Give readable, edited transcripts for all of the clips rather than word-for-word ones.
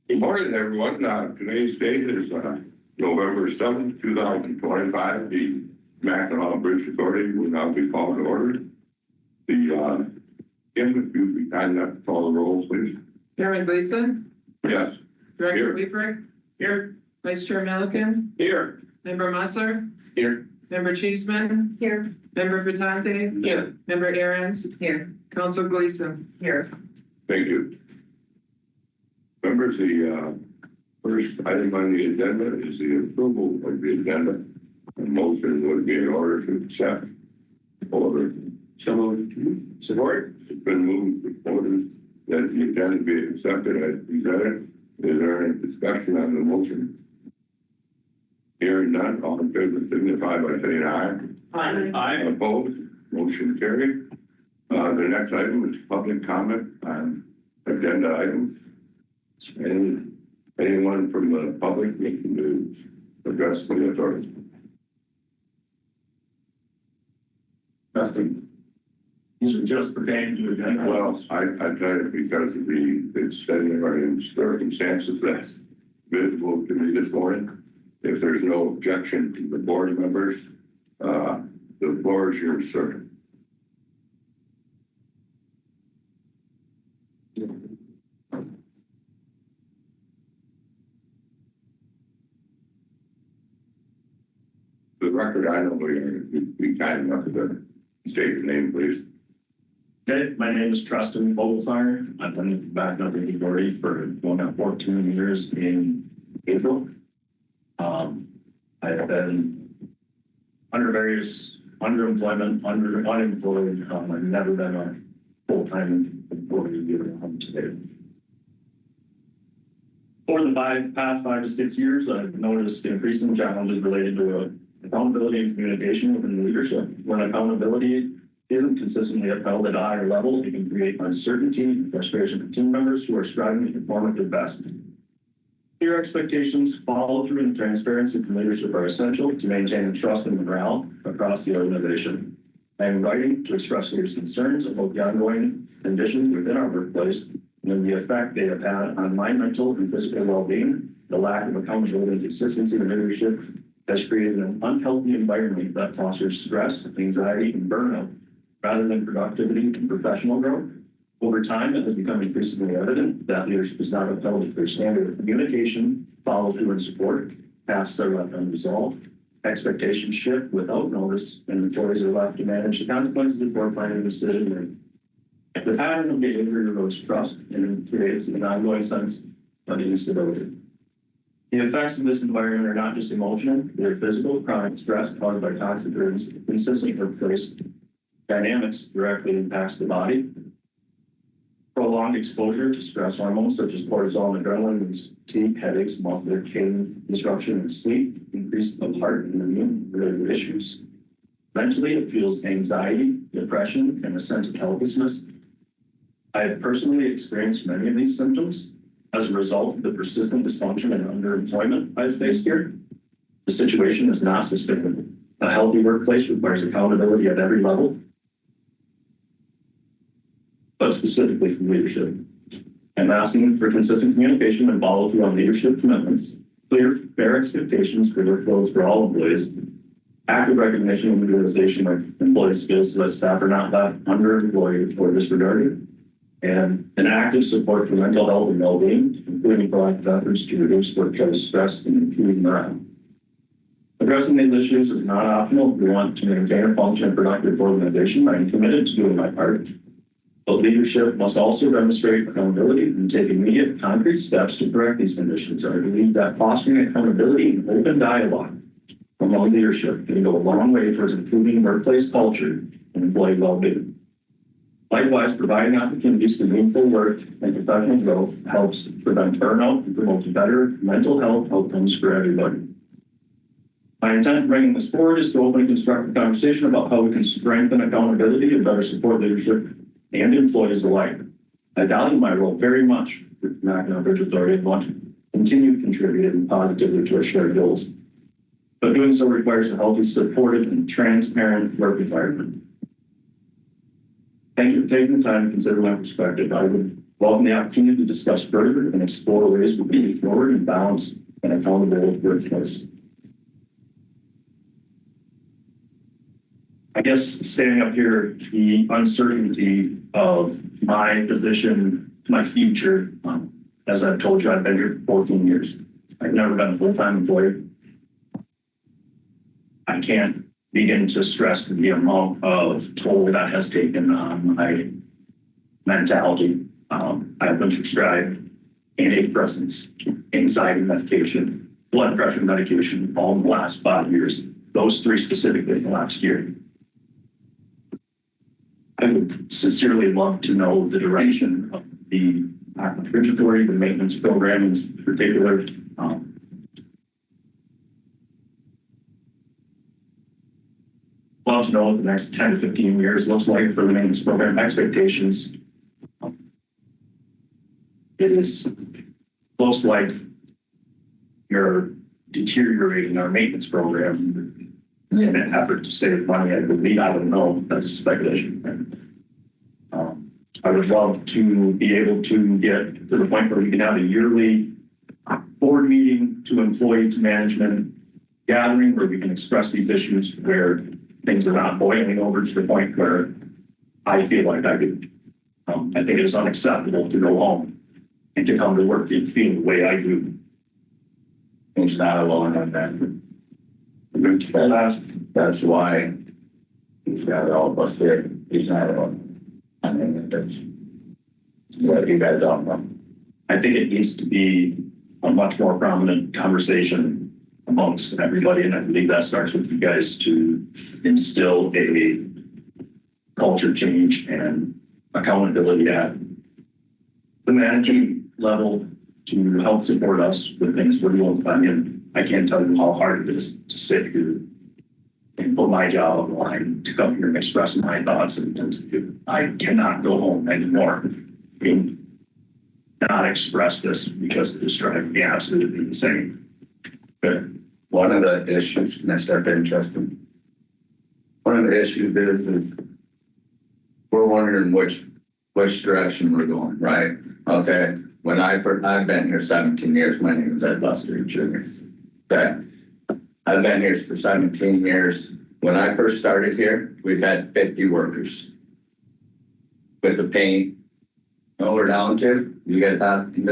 Good morning, everyone. Today's date is November 7th, 2025. The Mackinac Bridge Authority will now be called to order. The Kim, if you'd be kind enough to call the roll, please. Chairman Gleason? Yes. Director Weaver? Here. Vice Chair Milliken? Here. Member Musser? Here. Member Cheeseman? Here. Member Vitante? Here. Member Ahrens? Here. Council Gleason? Here. Thank you. Members, the first item on the agenda is the approval of the agenda. A motion would be in order to accept. Order. Support. It's been moved and supported that the agenda be accepted as presented. Is there any discussion on the motion? Hearing none, all in favor signify by saying aye. Aye. Aye. Opposed? Motion carried. The next item is public comment on agenda items. Anyone from the public making to address the authority? Nothing. These are just pertaining to agenda. Well, I tell you, because of the extending or circumstances that's visible to me this morning, if there's no objection to the board members, the floor is yours, sir. The record, I know we're going to be kind enough to state your name, please. Okay, my name is Tristan Vogelfire. I've been with the Mackinac Authority for going on 14 years in April. I have been under various underemployment, unemployed. I've never been a full-time employee today. For the past 5 to 6 years, I've noticed increasing challenges related to accountability and communication within leadership. When accountability isn't consistently upheld at a higher level, it can create uncertainty and frustration for team members who are striving to perform at their best. Clear expectations, follow through, and transparency from leadership are essential to maintain trust and morale across the organization. I am writing to express leaders' concerns about the ongoing conditions within our workplace and the effect they have had on my mental and physical well-being. The lack of accountability and consistency in leadership has created an unhealthy environment that fosters stress, anxiety, and burnout rather than productivity and professional growth. Over time, it has become increasingly evident that leadership is not upheld to their standard of communication, follow through, and support. Tasks are left unresolved. Expectations shift without notice, and employees are left to manage the consequences before planning a decision. The pattern of behavior erodes trust and creates an ongoing sense of instability. The effects of this environment are not just emotional, they're physical. Chronic stress caused by toxic or consistent workplace dynamics directly impacts the body. Prolonged exposure to stress hormones such as cortisol and adrenaline, fatigue, headaches, muscular pain, disruption in sleep, increase of heart and immune-related issues. Mentally, it fuels anxiety, depression, and a sense of helplessness. I have personally experienced many of these symptoms as a result of the persistent dysfunction and underemployment I've faced here. The situation is not sustainable. A healthy workplace requires accountability at every level, but specifically from leadership. I'm asking for consistent communication and follow through on leadership commitments, clear, fair expectations for workloads for all employees, active recognition and utilization of employee skills so that staff are not left underemployed or disregarded, and an active support for mental health and well-being, including proactive efforts to reduce workplace stress and improve morale. Addressing these issues is not optional if we want to maintain a functioning and productive organization. I am committed to doing my part. But leadership must also demonstrate accountability and take immediate concrete steps to correct these conditions. I believe that fostering accountability and open dialogue among leadership can go a long way towards improving workplace culture and employee well-being. Likewise, providing opportunities for meaningful work and professional growth helps prevent burnout and promote better mental health outcomes for everybody. My intent in bringing this forward is to open a constructive conversation about how we can strengthen accountability and better support leadership and employees alike. I value my role very much with the Mackinac Bridge Authority and want to continue contributing positively to our shared goals. But doing so requires a healthy, supportive, and transparent work environment. Thank you for taking the time to consider my perspective. I would welcome the opportunity to discuss further and explore ways we can move forward and balance an accountable workplace. I guess standing up here, the uncertainty of my position, my future, as I've told you, I've been here for 14 years. I've never been a full-time employee. I can't begin to stress the amount of toll that has taken on my mentality. I've been prescribed antidepressants, anxiety medication, blood pressure medication, all in the last 5 years. Those 3 specifically in the last year. I would sincerely love to know the direction of the Mackinac Authority, the maintenance program in particular. Love to know what the next 10 to 15 years looks like for the maintenance program expectations. It is close like you're deteriorating our maintenance program in an effort to save money. I believe, I don't know, that's a speculation. I would love to be able to get to the point where we can have a yearly board meeting to employee to management gathering where we can express these issues where things are not boiling over to the point where I feel like I could, I think it is unacceptable to go home and to come to work and feel the way I do. He's not alone on that. That's why he's got all of us here. He's not alone. I mean, that's what you guys all know. I think it needs to be a much more prominent conversation amongst everybody, and I believe that starts with you guys to instill a culture change and accountability at the managing level to help support us with things we're doing. I mean, I can't tell you how hard it is to sit here and put my job on the line to come here and express my thoughts and to do. I cannot go home anymore. I mean, not express this because it is driving me absolutely insane. But one of the issues, and I start interesting. One of the issues is we're wondering which direction we're going, right? Okay. When I've been here 17 years, my name is Ed Buster Jr. Okay. I've been here for 17 years. When I first started here, we've had 50 workers. With the paint, what we're down to, you guys happen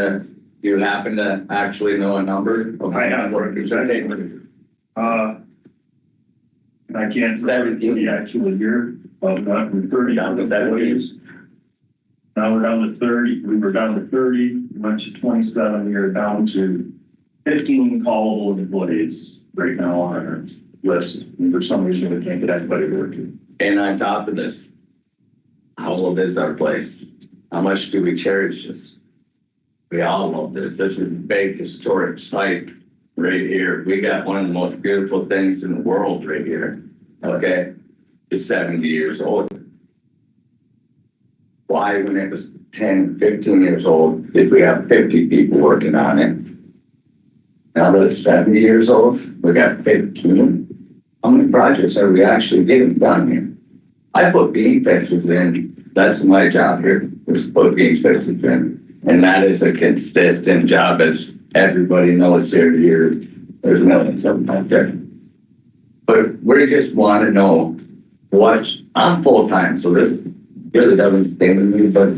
to actually know a number of I have workers? I can't say the actual year of not from 30 down to 70s. Now we're down to 30. We were down to 30, we went to 27. We are down to 15 callable employees right now on our list. And for some reason, we can't get anybody working. And on top of this, how old is our place? How much do we cherish this? We all love this. This is a big historic site right here. We got one of the most beautiful things in the world right here. Okay. It's 70 years old. Why, when it was 10, 15 years old, did we have 50 people working on it? Now that it's 70 years old, we got 15. How many projects are we actually getting done here? I put beam fixes in. That's my job here, is put beam fixes in. And that is a consistent job, as everybody knows here. There's millions of them out there. But we just want to know what, I'm full-time, so this really doesn't stay with me, but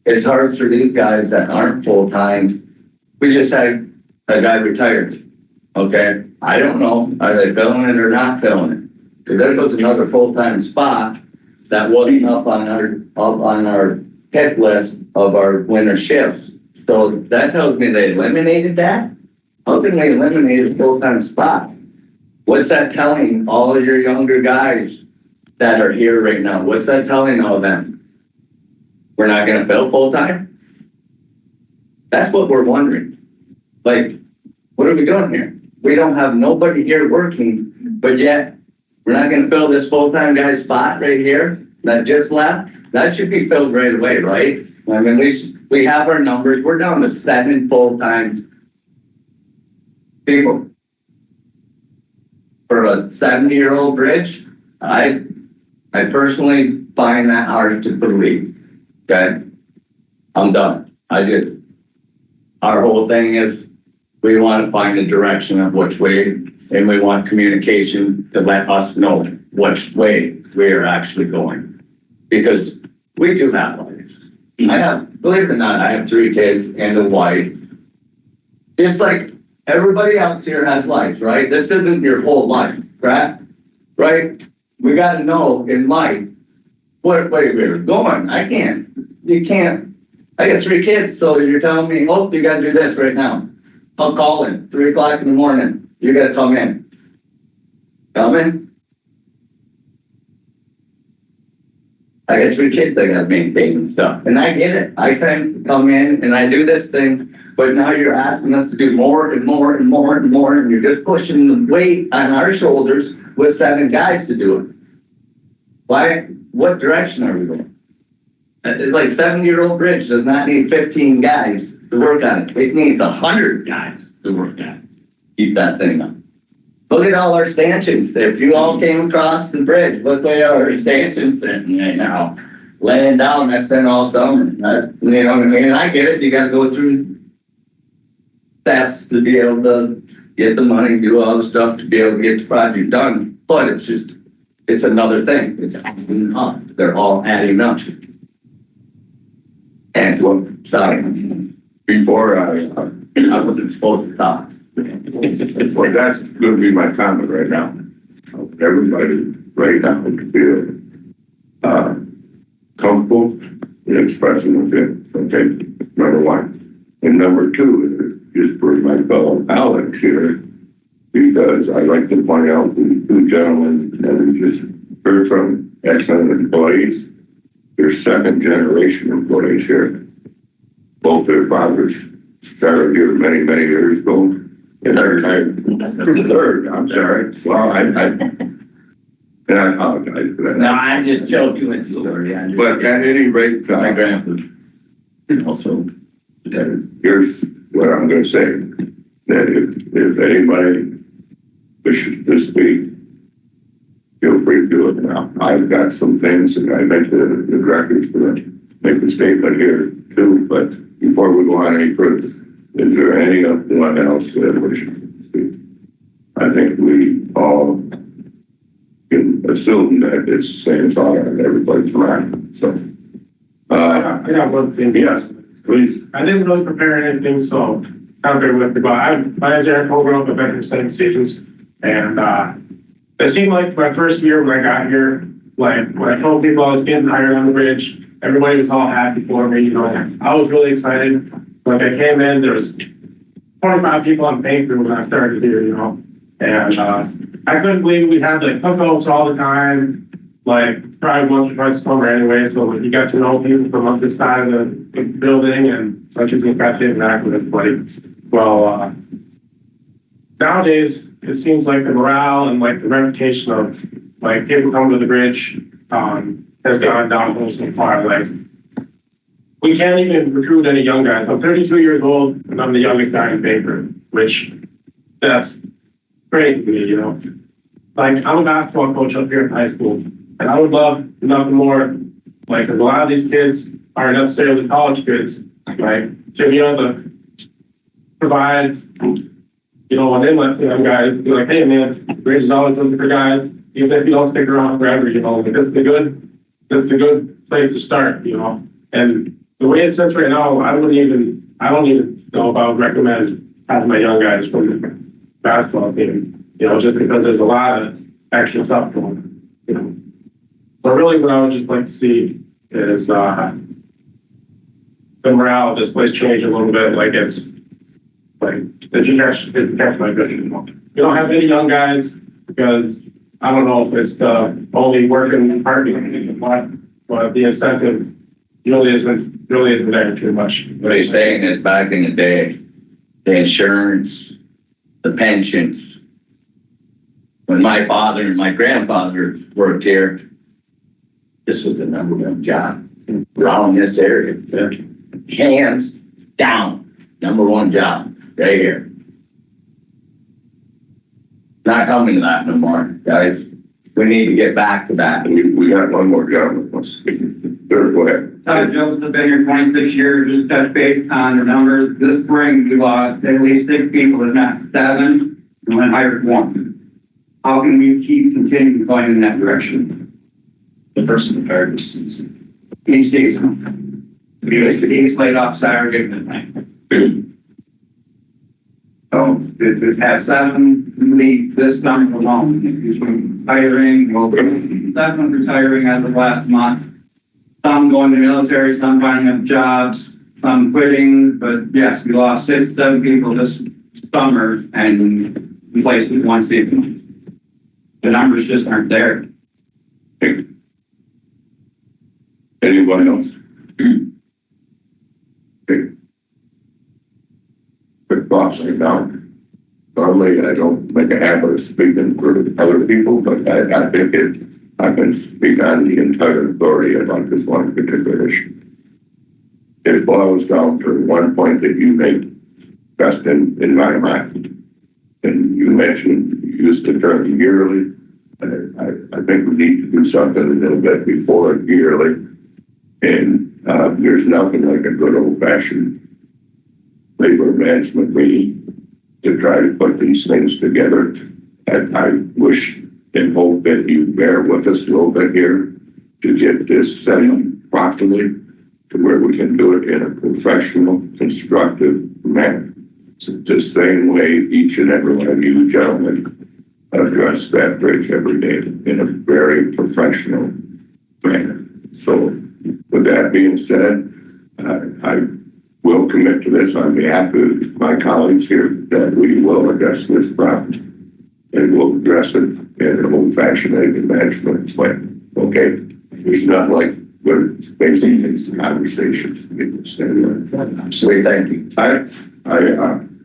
it's hard for these guys that aren't full-time. We just had a guy retired, okay? I don't know, are they filling it or not filling it? Because there goes another full-time spot that wasn't up on our pick list of our winter shifts. So that tells me they eliminated that. How can they eliminate a full-time spot? What's that telling all of your younger guys that are here right now? What's that telling all of them? We're not going to fill full-time? That's what we're wondering. Like, what are we doing here? We don't have nobody here working, but yet we're not going to fill this full-time guy's spot right here that just left. That should be filled right away, right? I mean, we have our numbers. We're down to 7 full-time people. For a 70-year-old bridge, I personally find that hard to believe. Okay, I'm done. I did. Our whole thing is we want to find a direction of which way, and we want communication to let us know which way we are actually going. Because we do have lives. I have, believe it or not, I have 3 kids and a wife. Just like everybody else here has lives, right? This isn't your whole life, right? Right? We got to know in life what way we're going. You can't. I got 3 kids, so you're telling me, oh, you got to do this right now. I'll call in 3 o'clock in the morning. You got to come in. Come in. I got 3 kids I got to maintain and stuff. And I get it. I can come in and I do this thing, but now you're asking us to do more and more and more and more, and you're just pushing the weight on our shoulders with 7 guys to do it. Why? What direction are we going? Like 7-year-old bridge does not need 15 guys to work on it. It needs 100 guys to work on it. Keep that thing up. Look at all our stanchions. If you all came across the bridge, look where our stanchions sitting right now. Laying down, I spent all summer. You know what I mean? I get it. You got to go through steps to be able to get the money, do all the stuff to be able to get the project done. But it's another thing. It's adding up. They're all adding up. And well, sorry, Before I wasn't supposed to talk. well, that's going to be my comment right now. Everybody right now can feel comfortable in expressing it. Okay, number 1. And number 2 is just for my fellow Alex here, because I'd like to point out the 2 gentlemen that we just heard from, excellent employees. They're 2nd generation employees here. Both their fathers started here many, many years ago. Third, I'm sorry. Well, and I apologize for that. No, I'm just joking with you, Lori. But at any rate, my grandpa also. Here's what I'm going to say. That if anybody wishes to speak, feel free to do it now. I've got some things, and I make the directors to make the statement here too. But before we go on any further, is there anyone else that wishes to speak? I think we all can assume that it's the same thought on everybody's mind. So, I got one thing. Yes, please. I didn't really prepare anything, so I don't know what to go. My name is Eric Holgrove. I've been here 7 seasons, and it seemed like my first year when I got here, like when I told people I was getting hired on the bridge, everybody was all happy for me. You know, I was really excited. Like I came in, there was 25 people on the paint crew when I started here. You know, and I couldn't believe we had like cookouts all the time. Like probably once or twice a summer anyway. So like, you got to know people from up this side of the building, and such as you got to interact with everybody. Well, nowadays it seems like the morale and like the reputation of like people coming to the bridge has gone downhill so far. Like we can't even recruit any young guys. I'm 32 years old and I'm the youngest guy in paper, which that's crazy to me, you know. Like I'm a basketball coach up here in high school, and I would love nothing more. Like a lot of these kids aren't necessarily college kids, like to be able to provide, you know, an inlet to them guys, be like, hey man, bridge is always looking for guys, even if you don't stick around forever, you know, like this is a good place to start, you know. And the way it sits right now, I don't even know if I would recommend having my young guys from the basketball team, you know, just because there's a lot of extra stuff going on, you know. So really what I would just like to see is the morale of this place change a little bit. Like it's like if you catch my good, you know. You don't have any young guys because I don't know if it's the only working party, but the incentive really isn't there too much. What he's saying is back in the day, the insurance, the pensions. When my father and my grandfather worked here, this was the #1 job around this area. Hands down, #1 job right here. Not coming to that no more, guys. We need to get back to that. We got one more gentleman. Let's go ahead. Joseph, been here 26 years, just touch base on the numbers. This spring, we lost at least 6 people, if not 7, and went hired 1. How can we keep continuing going in that direction? The person hired was season. Each season. He's laid off Saturday night. So it had 7 leave this number alone. Hiring, well, 7 retiring as of last month. Some going to the military, some finding up jobs, some quitting. But yes, we lost 6, 7 people this summer and replaced with 1 season. The numbers just aren't there. Anyone else? Okay. Quick thoughts right now. Normally, I don't make a habit of speaking for other people, but I think I can speak on the entire authority about this one particular issue. It boils down to one point that you made, best in my mind. And you mentioned you used the term yearly. I think we need to do something a little bit before yearly. And there's nothing like a good old-fashioned labor management meeting to try to put these things together. And I wish and hope that you bear with us a little bit here to get this set up properly to where we can do it in a professional, constructive manner. So the same way each and every one of you gentlemen address that bridge every day in a very professional manner. So with that being said, I will commit to this on behalf of my colleagues here that we will address this problem and we'll address it in an old-fashioned labor management plan. Okay? It's not like we're basing these conversations. Sweet, thank you.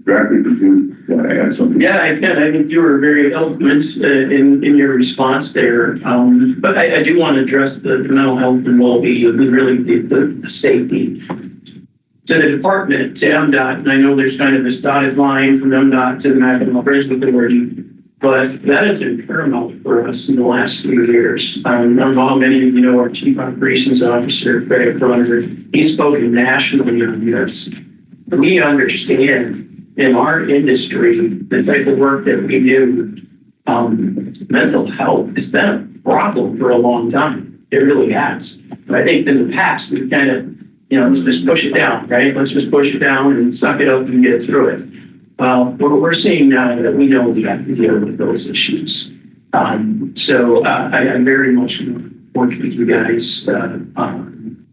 Director, did you want to add something? Yeah, I can. I think you were very eloquent in your response there. But I do want to address the mental health and well-being and really the safety. To the department, to MDOT, and I know there's kind of this dotted line from MDOT to the Mackinac Bridge Authority, but that has been paramount for us in the last few years. I don't know how many of you know our Chief Operations Officer, Craig Brunner. He's spoken nationally on this. We understand in our industry, the type of work that we do, mental health has been a problem for a long time. It really has. But I think in the past, we've kind of, let's just push it down, right? Let's just push it down and suck it up and get through it. We're seeing now that we know we have to deal with those issues. So I very much work with you guys on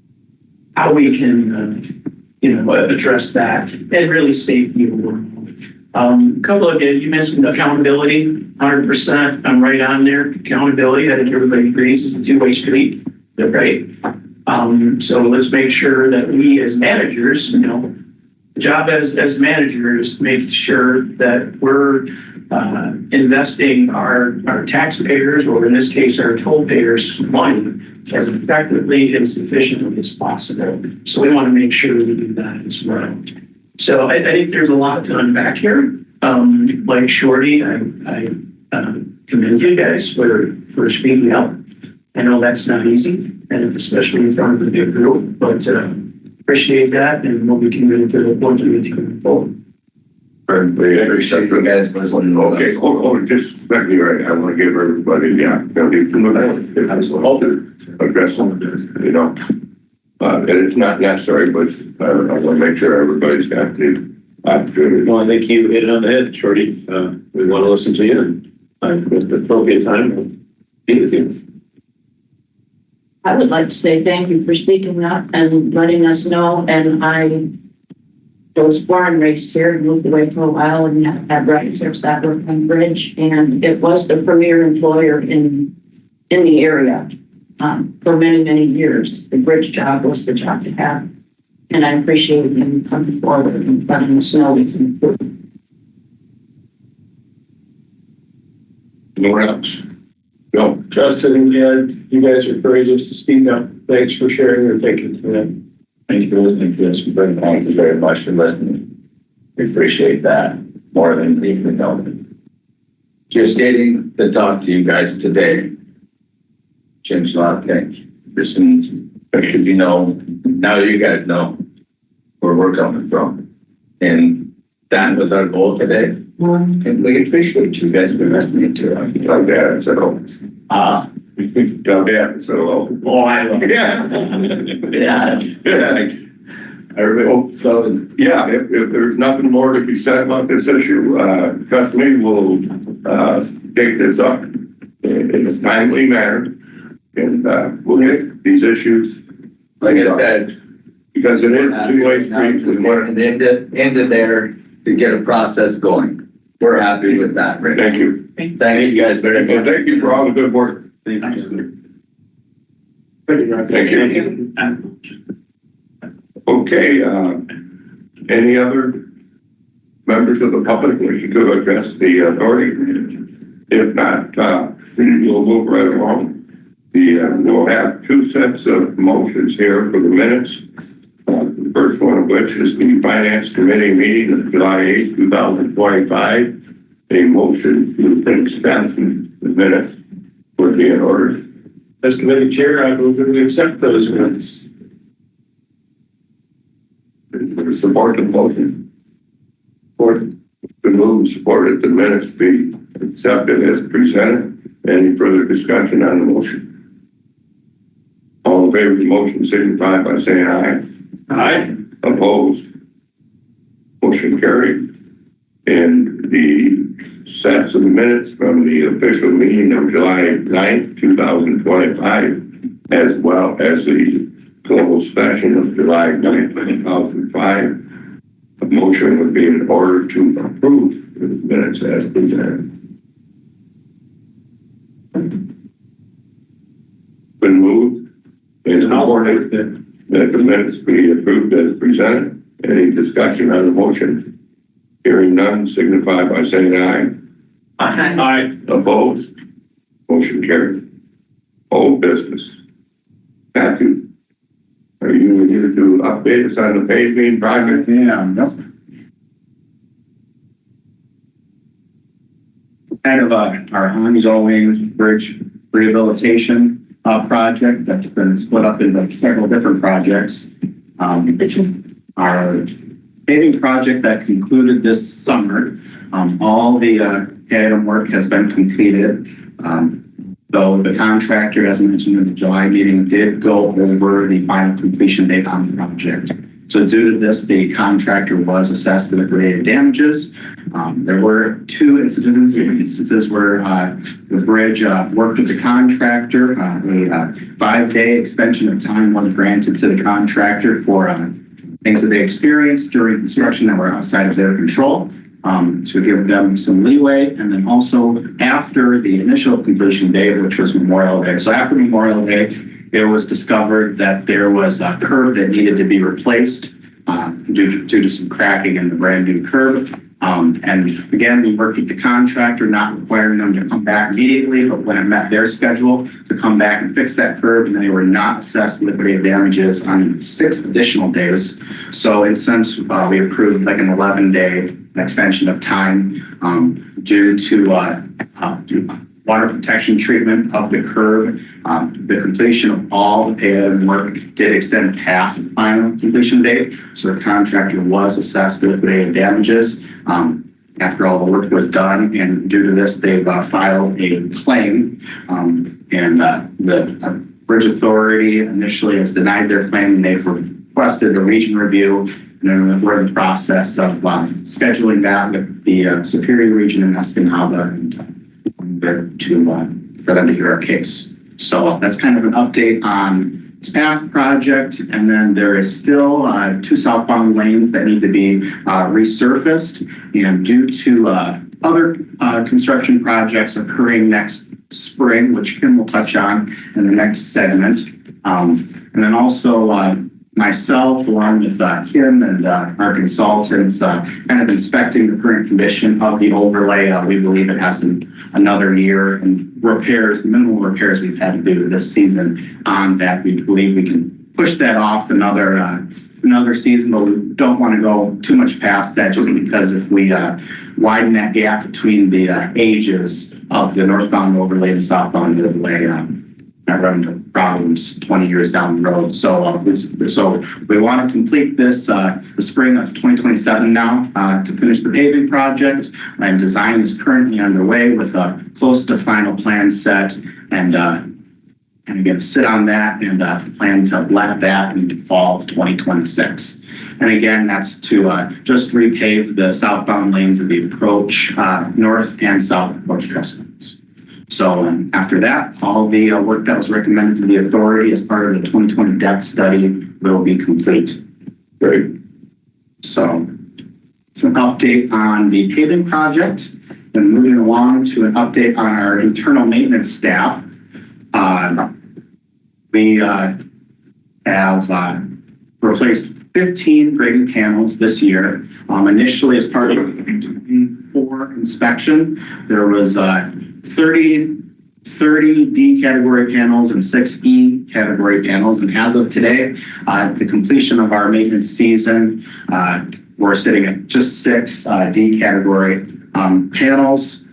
how we can, address that and really safety overall. A couple of you mentioned accountability, 100%. I'm right on there. Accountability, I think everybody agrees, is a two-way street, right? So let's make sure that we as managers, the job as managers, make sure that we're investing our taxpayers, or in this case, our toll payers' money as effectively and as efficiently as possible. So we want to make sure we do that as well. So I think there's a lot to unpack here. Like Shorty, I commend you guys for speaking up. I know that's not easy, and especially in front of a big group, but appreciate that, and we'll be committed to the point we need to move forward. We appreciate you guys listening. Okay, just let me right. I want to give everybody the opportunity to address some of this, and it's not necessary, but I want to make sure everybody's got the opportunity. Well, I think you hit it on the head, Shorty. We want to listen to you, and with the appropriate time, we'll be with you. I would like to say thank you for speaking up and letting us know. And I was born and raised here, moved away for a while, and had relatives that worked on bridge. And it was the premier employer in the area for many, many years. The bridge job was the job to have. And I appreciate you coming forward and letting us know we can improve. Anyone else? No. Justin, you guys are courageous to speak up. Thanks for sharing your thinking today. Thank you for listening to us. Thank you very much for listening. We appreciate that more than we can know. Just getting to talk to you guys today changed a lot of things. Just Because, you know, now you guys know where we're coming from. And that was our goal today. And we appreciate you guys for listening to us. Like that, so. Yeah, so. Oh, I love it. Yeah. Yeah. Yeah. I really hope so. Yeah, if there's nothing more to be said about this issue, Custody will, take this up in a timely manner. And, we'll get these issues. Like I said, Because it is a two-way street. and ended there to get a process going. We're happy with that, Rick. Thank you. Thank you guys very Well, much. thank you for all the good work. Thank you. Thank you. Okay, any other members of the public wishing to address the authority? If not, we'll move right along. We'll have two sets of motions here for the minutes. The first one of which is the Finance Committee meeting of July 8, 2025. A motion to extend the minutes would be in order. As committee chair, I move that we accept those minutes. Support the motion. Support. The move supported the minutes be accepted as presented. Any further discussion on the motion? All in favor of the motion signify by saying aye. Aye. Opposed? Motion carried. And the sets of minutes from the official meeting of July 9th, 2025, as well as the closed session of July 9th, 2005. A motion would be in order to approve the minutes as presented. Been moved and supported that the minutes be approved as presented. Any discussion on the motion? Hearing none, signify by saying aye. Aye. Aye. Opposed? Motion carried. Old business. Matthew, are you here to update us on the paving project? Yeah, yep. Kind of our ongoing bridge rehabilitation project that's been split up into several different projects. Our paving project that concluded this summer, all the item work has been completed. Though the contractor, as mentioned in the July meeting, did go over the final completion date on the project. So due to this, the contractor was assessed the liquidated damages. There were two instances where the bridge worked with the contractor. A 5-day extension of time was granted to the contractor for things that they experienced during construction that were outside of their control, to give them some leeway. And then also after the initial completion date, which was Memorial Day. So after Memorial Day, it was discovered that there was a curb that needed to be replaced due to some cracking in the brand new curb. And again, we worked with the contractor, not requiring them to come back immediately, but when it met their schedule to come back and fix that curb, and they were not assessed liquidated damages on 6 additional days. So in a sense, we approved like an 11-day extension of time due to water protection treatment of the curb. The completion of all the paving work did extend past the final completion date. So the contractor was assessed the liquidated damages after all the work was done. And due to this, they've filed a claim. The Bridge Authority initially has denied their claim. They've requested a region review. And then we're in the process of scheduling that with the Superior Region in Escanaba for them to hear our case. So that's kind of an update on this PAC project. And then there is still 2 southbound lanes that need to be resurfaced. And due to other construction projects occurring next spring, which Kim will touch on in the next segment. And then also myself, along with Kim and our consultants, kind of inspecting the current condition of the overlay. We believe it has another year, and repairs, minimal repairs we've had to do this season on that. We believe we can push that off another season, but we don't want to go too much past that, just because if we widen that gap between the ages of the northbound overlay and southbound overlay, not run into problems 20 years down the road. So we want to complete this the spring of 2027 now to finish the paving project. And design is currently underway with a close to final plan set, and again, sit on that and plan to let that in the fall of 2026. And again, that's to just repave the southbound lanes of the approach, north and south approach crossings. So after that, all the work that was recommended to the authority as part of the 2020 depth study will be complete. Great. So it's an update on the paving project. And moving along to an update on our internal maintenance staff. We have replaced 15 grading panels this year. Initially, as part of a 2024 inspection, there was 30 D category panels and 6 E category panels. And as of today, the completion of our maintenance season, we're sitting at just 6 D category panels.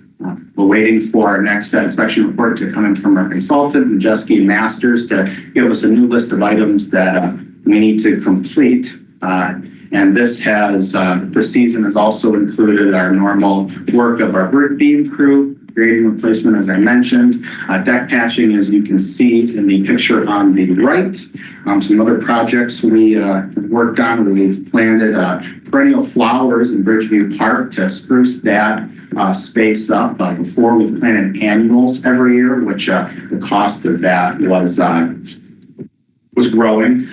We're waiting for our next inspection report to come in from our consultant, Majeski Masters, to give us a new list of items that we need to complete. And this season has also included our normal work of our brick beam crew, grading replacement, as I mentioned, deck patching, as you can see in the picture on the right. Some other projects we have worked on, where we've planted perennial flowers in Bridgeview Park to spruce that space up. Before, we planted annuals every year, which the cost of that was growing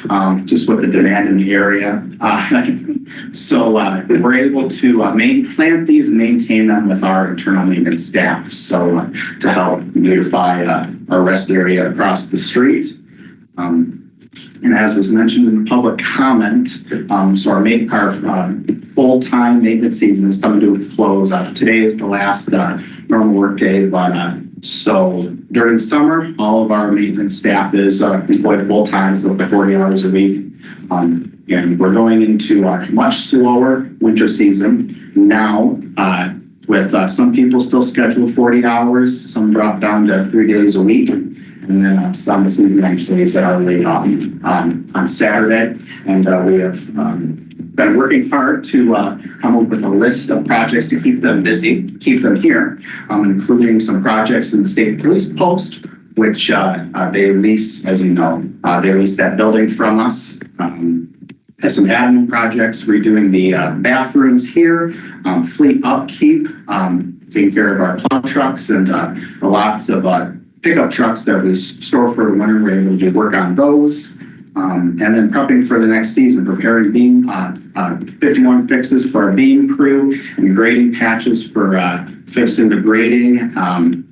just with the demand in the area. So we're able to plant these and maintain them with our internal maintenance staff. So to help beautify our rest area across the street. And as was mentioned in the public comment, so our full-time maintenance season is coming to a close. Today is the last normal work day, but so during the summer, all of our maintenance staff is employed full-time, so about 40 hours a week. And we're going into a much slower winter season now, with some people still scheduled 40 hours, some drop down to 3 days a week. And then some eventually that are laid off on Saturday. And we have been working hard to come up with a list of projects to keep them busy, keep them here, including some projects in the state police post, which they lease, as you know, they lease that building from us. Has some admin projects, redoing the bathrooms here, fleet upkeep, taking care of our plow trucks, and lots of pickup trucks that we store for the winter. We're able to do work on those. And then prepping for the next season, preparing beam 51 fixes for our beam crew, and grading patches for fixing the grading.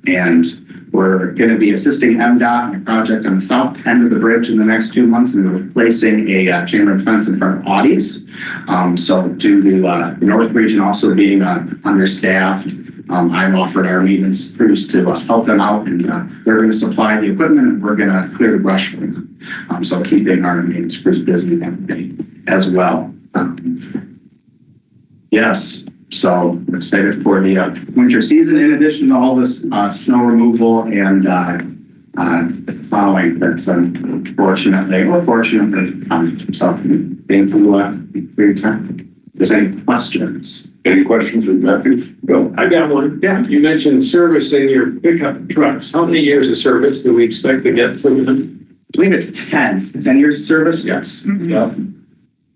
And we're going to be assisting MDOT in a project on the south end of the bridge in the next 2 months, and we're replacing a chain link fence in front of Audie's. So due to the North region also being understaffed, I've offered our maintenance crews to help them out, and they're going to supply the equipment, and we're going to clear the brush for them. So keeping our maintenance crews busy that day as well. Yes, so I'm excited for the winter season, in addition to all this snow removal and plowing that's unfortunately or fortunately so thank you for your time. If there's any questions? Any questions with Matthew? Go. I got one. Yeah. You mentioned servicing your pickup trucks. How many years of service do we expect to get from them? I believe it's 10 years of service. Yes. Mm-hmm. Yeah.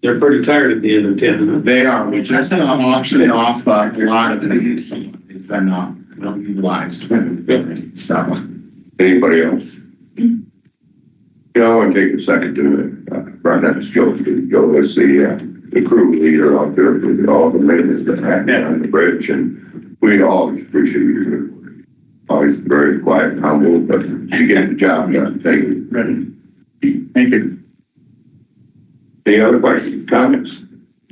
They're pretty tired at the end of 10. Huh? They are. We just auctioned off a lot of them. So they've been well utilized. So. Anybody else? You know, I want to take a second to run that Joe. Joe is the crew leader out there with all the maintenance that happened on the bridge, and we always appreciate your work. Always very quiet and humble, but you get the job done. Thank you. Thank you. Any other questions, comments?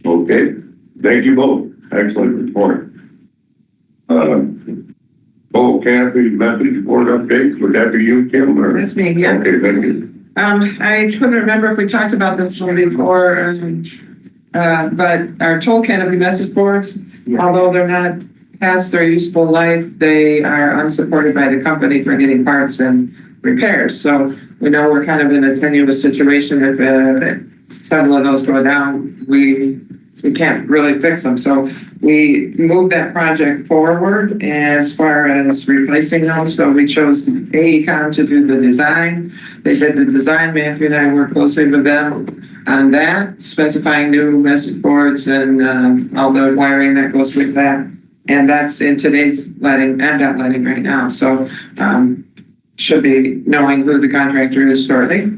Okay. Thank you both. Excellent report. Canopy message board updates. Would that be you, Kim? Or? That's me, yeah. Okay, thank you. I couldn't remember if we talked about this one before, but our toll canopy message boards, although they're not past their useful life, they are unsupported by the company for getting parts, and repairs. So we know we're kind of in a tenuous situation. If several of those go down, we can't really fix them. So we moved that project forward as far as replacing those. So we chose AECOM to do the design. They did the design. Matthew and I worked closely with them on that, specifying new message boards and all the wiring that goes with that. And that's in today's MDOT letting right now. So should be knowing who the contractor is shortly.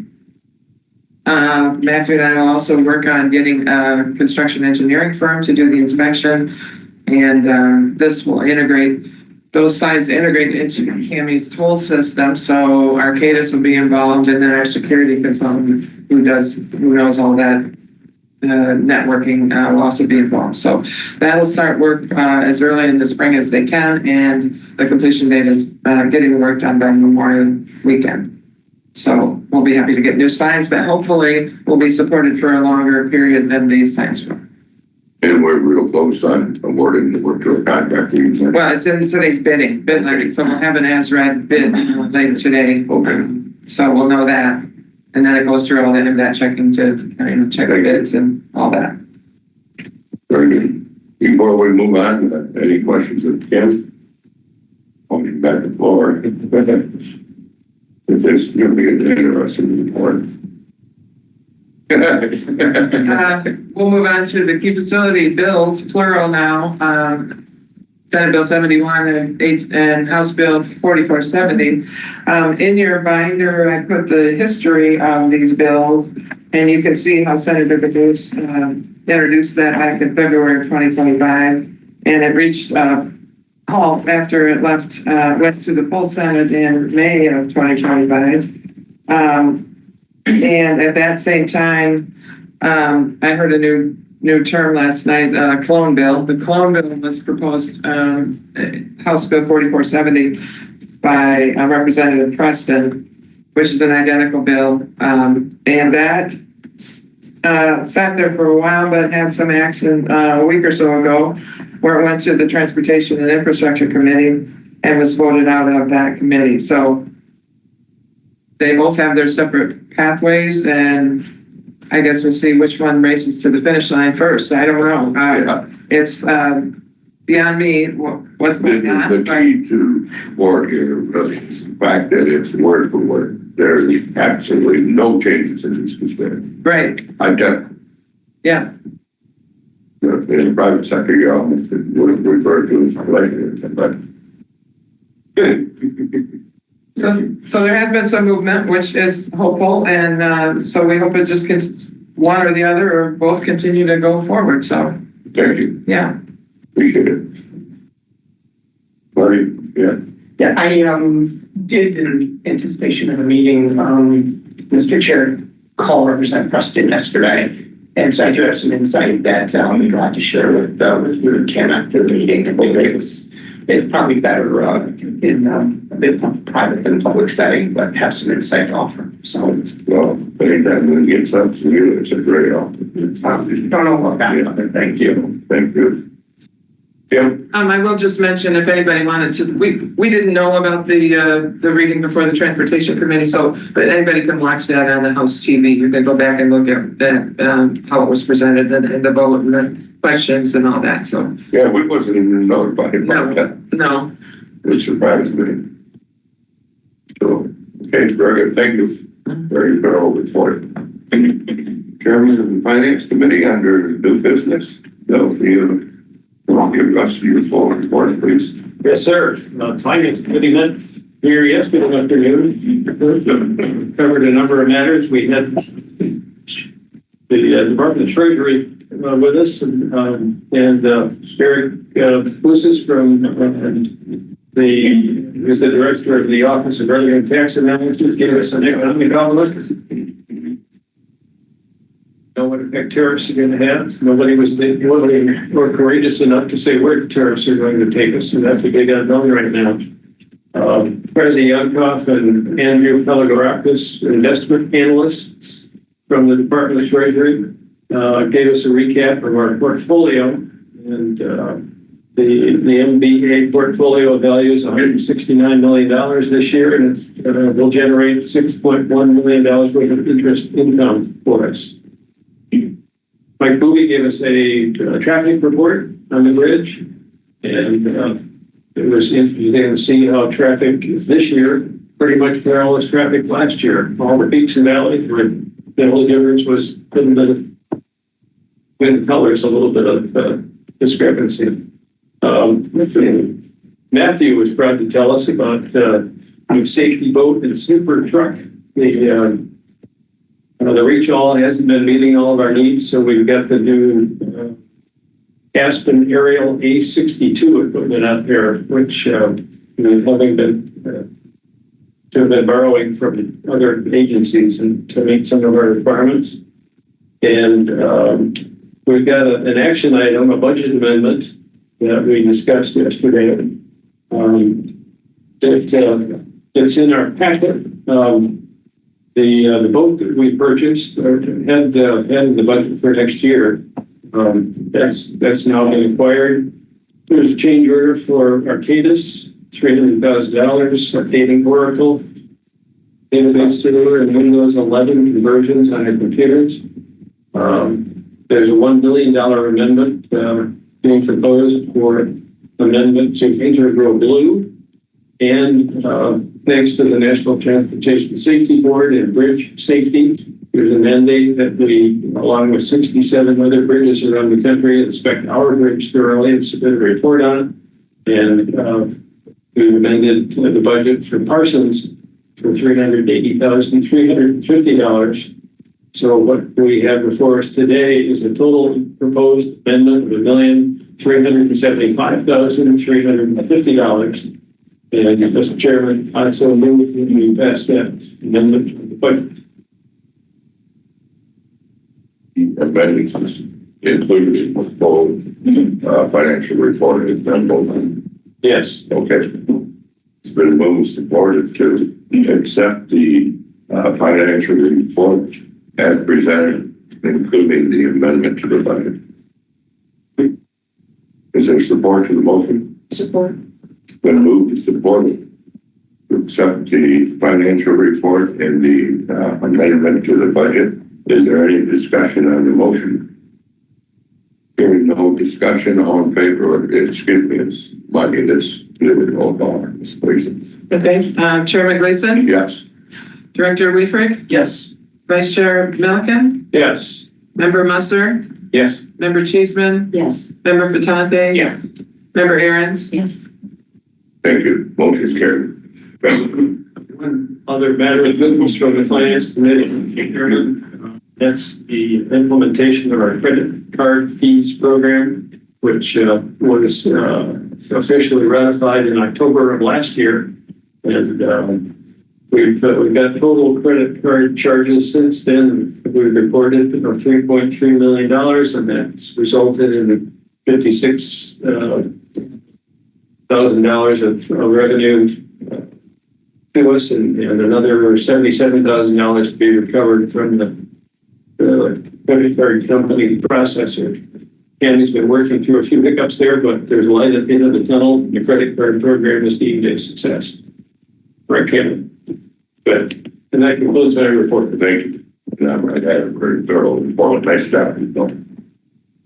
Matthew and I will also work on getting a construction engineering firm to do the inspection. And this will integrate, those signs integrate into Cammy's toll system. So Arcadis will be involved, and then our security consultant who knows all that networking will also be involved. So that'll start work as early in the spring as they can. And the completion date is getting the work done by Memorial weekend. So we'll be happy to get new signs that hopefully will be supported for a longer period than these signs were. And we're real close on awarding the work to a contractor. Well, it's in today's bid letting, so we'll have an as-read bid later today. Okay. So we'll know that. And then it goes through all the MDOT checking to check the bids and all that. Very good. Before we move on, any questions of Kim? Motion back to the floor. This is going to be an interesting report. We'll move on to the key facility bills, plural now. Senate Bill 71 and House Bill 4470. In your binder, I put the history of these bills, and you can see how Senator Ignace introduced that back in February of 2025, and it reached halt after it went to the full Senate in May of 2025. And at that same time, I heard a new term last night, clone bill. The clone bill was proposed, House Bill 4470 by Representative Preston, which is an identical bill. And that sat there for a while, but had some action a week or so ago, where it went to the Transportation and Infrastructure Committee and was voted out of that committee. So they both have their separate pathways, and I guess we'll see which one races to the finish line first. I don't know. It's beyond me what's going on. The key to work here really is the fact that it's word for word. There's absolutely no changes in this respect. Right. Identical. Yeah. In the private sector, you almost would refer to as related, but good. So there has been some movement, which is hopeful, and so we hope it just one or the other or both continue to go forward. So thank you. Yeah. Appreciate it. Marty, yeah. Yeah, I did, in anticipation of the meeting, Mr. Chair, call Representative Preston yesterday. And so I do have some insight that I'm glad to share with you and Ken after the meeting. I think it's probably better in a bit more private than public setting, but have some insight to offer. So, well, I think that when it gets up to you, it's a great offer. Don't know about that, but thank you. Thank you. Yeah. I will just mention, if anybody wanted to, we didn't know about the reading before the Transportation Committee, so but anybody can watch that on the House TV. You can go back and look at that, how it was presented and the vote and the questions and all that. So yeah, we wasn't even notified about that. No. It surprised me. So okay, very good. Thank you. Very thorough report. Chairman of the Finance Committee under new business. Bill, I'll give us your full report, please. Yes, sir. Finance Committee met here yesterday afternoon. Covered a number of matters. We had the Department of Treasury with us, and Eric Lucis from who's the director of the Office of Revenue and Tax Analysis, gave us an economic outlook. Know what effect tariffs are going to have. Nobody was willing or courageous enough to say where tariffs are going to take us, and that's a big unknown right now. President Yankoff and Andrew Pellegarakis, investment analysts from the Department of Treasury, gave us a recap of our portfolio, and The MBA portfolio values $169 million this year, and it's will generate $6.1 million worth of interest income for us. Mike Booby gave us a traffic report on the bridge, and it was interesting to see how traffic this year pretty much parallels traffic last year. All the peaks and valleys, where the only difference was in the colors, a little bit of discrepancy. Matthew was proud to tell us about new safety boat and snooper truck. The reach all hasn't been meeting all of our needs, so we've got the new Aspen Aerial A62 equipment out there, which we've having been to have been borrowing from other agencies and to meet some of our requirements. And we've got an action item, a budget amendment that we discussed yesterday. It's in our packet. The boat that we purchased had in the budget for next year. That's now been acquired. There's a change order for Arcadis, $300,000, Paving Oracle, database server, and Windows 11 conversions on our computers. There's a $1 million amendment being proposed for amendment to Integral Blue, and thanks to the National Transportation Safety Board and Bridge Safety, there's a mandate that we, along with 67 other bridges around the country, inspect our bridge thoroughly and submit a report on it. And we've amended the budget for Parsons for $380,350. So what we have before us today is a total proposed amendment of $1,375,350. And Mr. Chairman, I so move that we pass that amendment to the budget. Amendments included with both financial report is done both. Yes. Okay. It's been moved supported to accept the financial report as presented, including the amendment to the budget. Is there support to the motion? Support. It's been moved to support it, to accept the financial report and the amendment to the budget. Is there any discussion on the motion? Hearing no discussion, all in favor, excuse me, it's Monday, this all gone, please. Okay, Chairman Gleason? Yes. Director Weifrick? Yes. Vice Chair Milliken? Yes. Member Musser? Yes. Member Cheeseman? Yes. Member Patante? Yes. Member Aaron's? Yes. Thank you. Motion is carried. One other matter of business from the Finance Committee. That's the implementation of our credit card fees program, which was officially ratified in October of last year. And we've got total credit card charges since then. We've reported $3.3 million, and that's resulted in $56,000 of revenue to us, and another $77,000 to be recovered from the credit card company processor. Candy's been working through a few hiccups there, but there's light at the end of the tunnel. The credit card program is deemed a success. Right, Candy? Good. And that concludes my report. Thank you. I had a very thorough report. Nice job.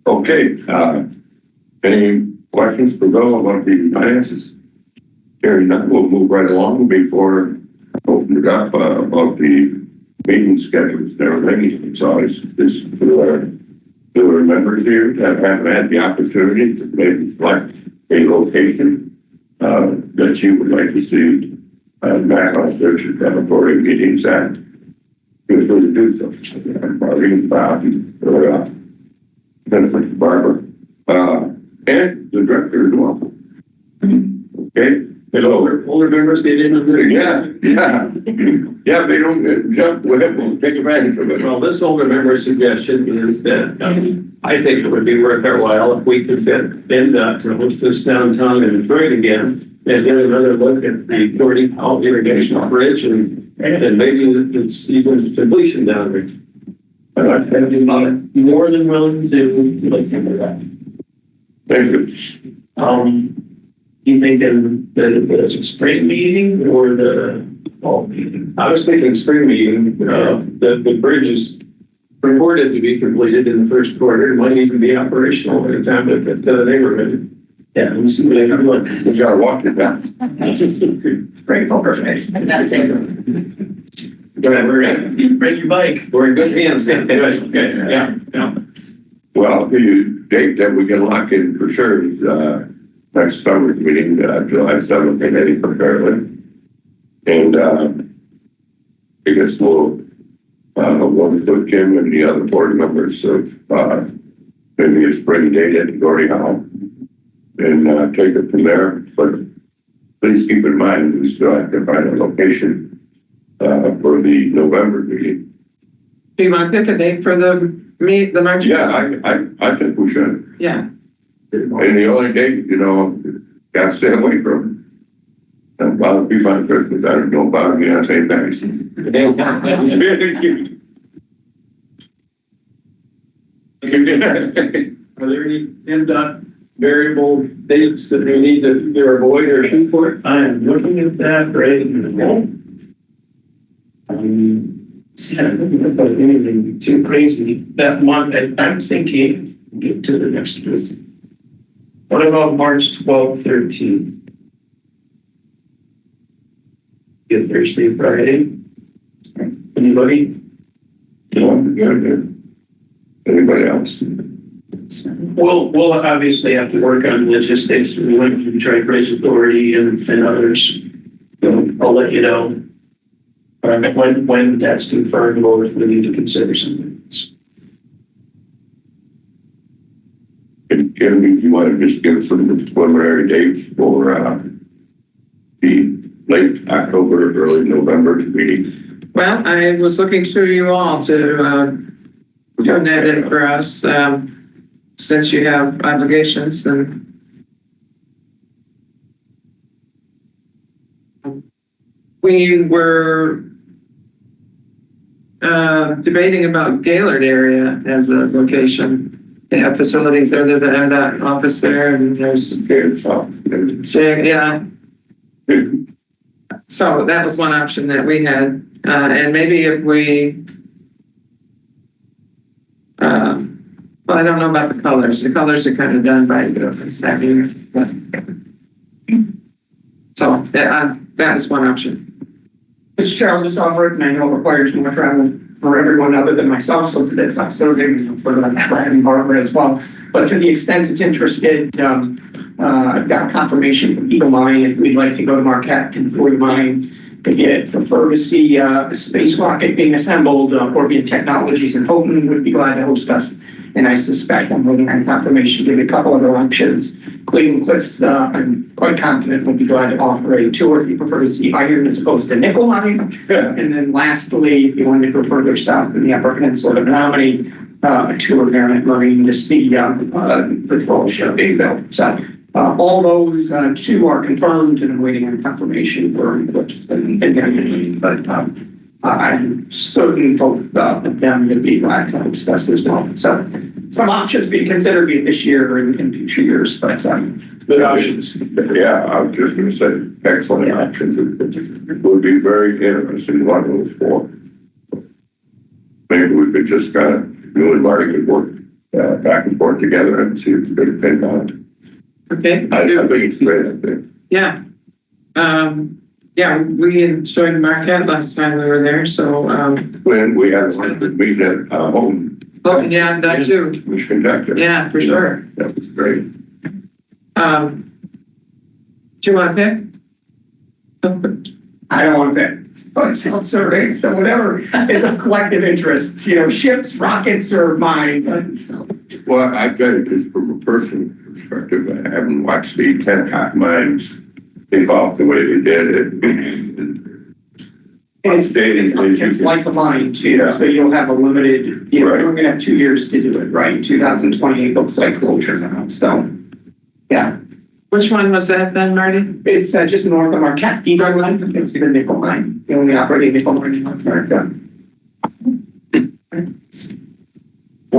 Okay. Any questions for Bill about the finances? Hearing none, we'll move right along before I open it up about the meeting schedules. There are many, so it's to our members here that haven't had the opportunity to maybe select a location that you would like to see back on search preparatory meetings at. Feel free to do so. Marlene, Bob, or Barbara, and the director as well. Okay. And older members get in on this? Yeah, they don't we'll take advantage of it. Well, this older member suggestion is that I think it would be worth our while if we could get to host this downtown in Detroit again and get another look at the Gordie Hall irrigation bridge and maybe it's even completion down there. I'd be more than willing to look into that. Thank you. You thinking the spring meeting or the fall meeting? I was thinking spring meeting, the bridge is reported to be completed in the first quarter, it might even be operational in time to the neighborhood. Yeah, let's see what I can look. You gotta walk it down. Great poker face. That's it. Break your bike. We're in good hands. Anyways, okay, yeah. Well, the date that we can lock in for sure is, next summer's meeting, July 7th in Eddie apparently. And, I guess we'll with Jim and the other board members of, maybe a spring date at Gordie Hall and, take it from there. But please keep in mind, we still have to find a location, for the November meeting. Do you want to pick a date for the March? Yeah, I think we should. Yeah. And the only date, gotta stay away from. Don't bother people on Christmas. I don't bother me on St. Patty's. Are there any MDOT variable dates that we need to either avoid or shoot for? I am looking at that right now. Yeah, it doesn't look like anything too crazy that month. I'm thinking get to the next visit. What about March 12th, 13th? Get Thursday, Friday. Anybody? Anybody else? We'll obviously have to work on logistics. We went from Tri-Bridge Authority and others. So I'll let you know when that's confirmed or if we need to consider something else. Kim, you want to just give some preliminary dates for the late October, early November meeting? Well, I was looking to you all to run that in for us, since you have obligations and we were debating about Gaylord area as a location. They have facilities there. There's an MDOT office there, and there's yeah. So that was one option that we had, and maybe if we, well, I don't know about the colors. The colors are kind of done by Savvy, but so that is one option. Mr. Chair, this operating manual requires more travel for everyone other than myself, so that's not serving for Brad and Barbara as well. But to the extent it's interested, I've got confirmation from Eagle Mine if we'd like to go to Marquette and Fort Mine. If you prefer to see a space rocket being assembled, Orbian Technologies in Houghton would be glad to host us. And I suspect I'm waiting on confirmation to give a couple other options. Cleveland Cliffs, I'm quite confident would be glad to offer a tour if you prefer to see iron as opposed to nickel mine. Yeah. And then lastly, if you wanted to go further south in the Upper Peninsula of Menominee, a tour there at Marine to see patrol ship being built. So all those two are confirmed, and I'm waiting on confirmation for Eclipse but I'm certain both of them to be glad to discuss as well. So some options being considered this year and in future years, but good options. Yeah, I was just going to say excellent options. It would be very interesting what it was for. Maybe we could just kind of, you and Marty could work back and forth together and see if we could depend on it. Okay. I think it's great. I think. Yeah. Yeah, we enjoyed Marquette last time we were there, so. When we had a good meeting at home. Oh, yeah, that too. We conducted. Yeah, for sure. That was great. Do you want to pick? I don't want to pick, but self-serving, so whatever is a collective interest, ships, rockets, or mine. So. Well, I get it just from a personal perspective. I haven't watched the Canopy mines evolve the way they did it. It's like a mine too, so you'll have a limited, we're going to have 2 years to do it, right? 2028 looks like closure now, so, yeah. Which one was that then, Marty? It's just north of Marquette, Debug line. It's the nickel mine, the only operating nickel mine in North America.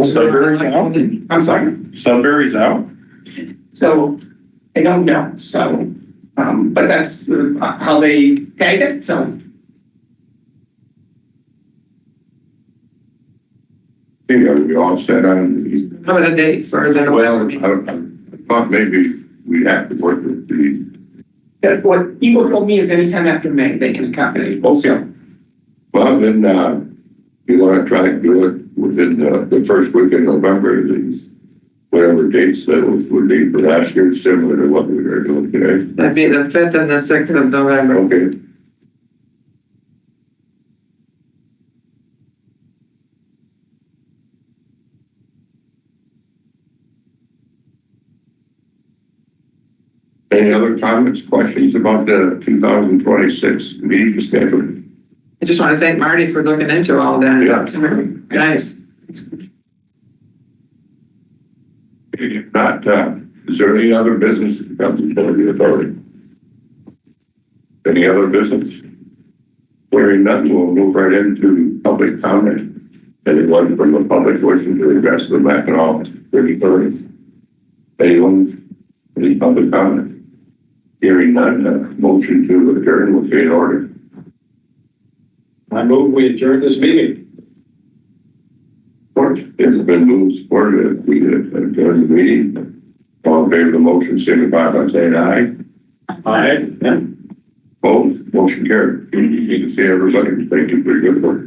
Sudbury's out? I'm sorry? Sudbury's out? So I don't know, so, but that's how they tag it, so. Are we all set on these? How about a date for the? Well, I thought maybe we'd have to work with the, That what Igor told me is anytime after May, they can accommodate. okay. Well, then, you want to try and do it within the first week in November, these, whatever dates that would be for last year, similar to what we are doing today. That'd be the 5th and the 6th of November. Okay. Any other comments, questions about the 2026 meeting schedule? I just want to thank Marty for looking into all that. Yeah. That's very nice. If not, is there any other business that comes before the authority? Any other business? Hearing none, we'll move right into public comment. Anyone from the public wishing to address the Mackinac City Authority? Anyone? Any public comment? Hearing none, motion to adjourn will be in order. I move we adjourn this meeting. Support. It's been moved, supported, we adjourn the meeting. All in favor of the motion, signify by saying aye. Aye. Opposed, motion carried. You can see everybody. Thank you for your good work.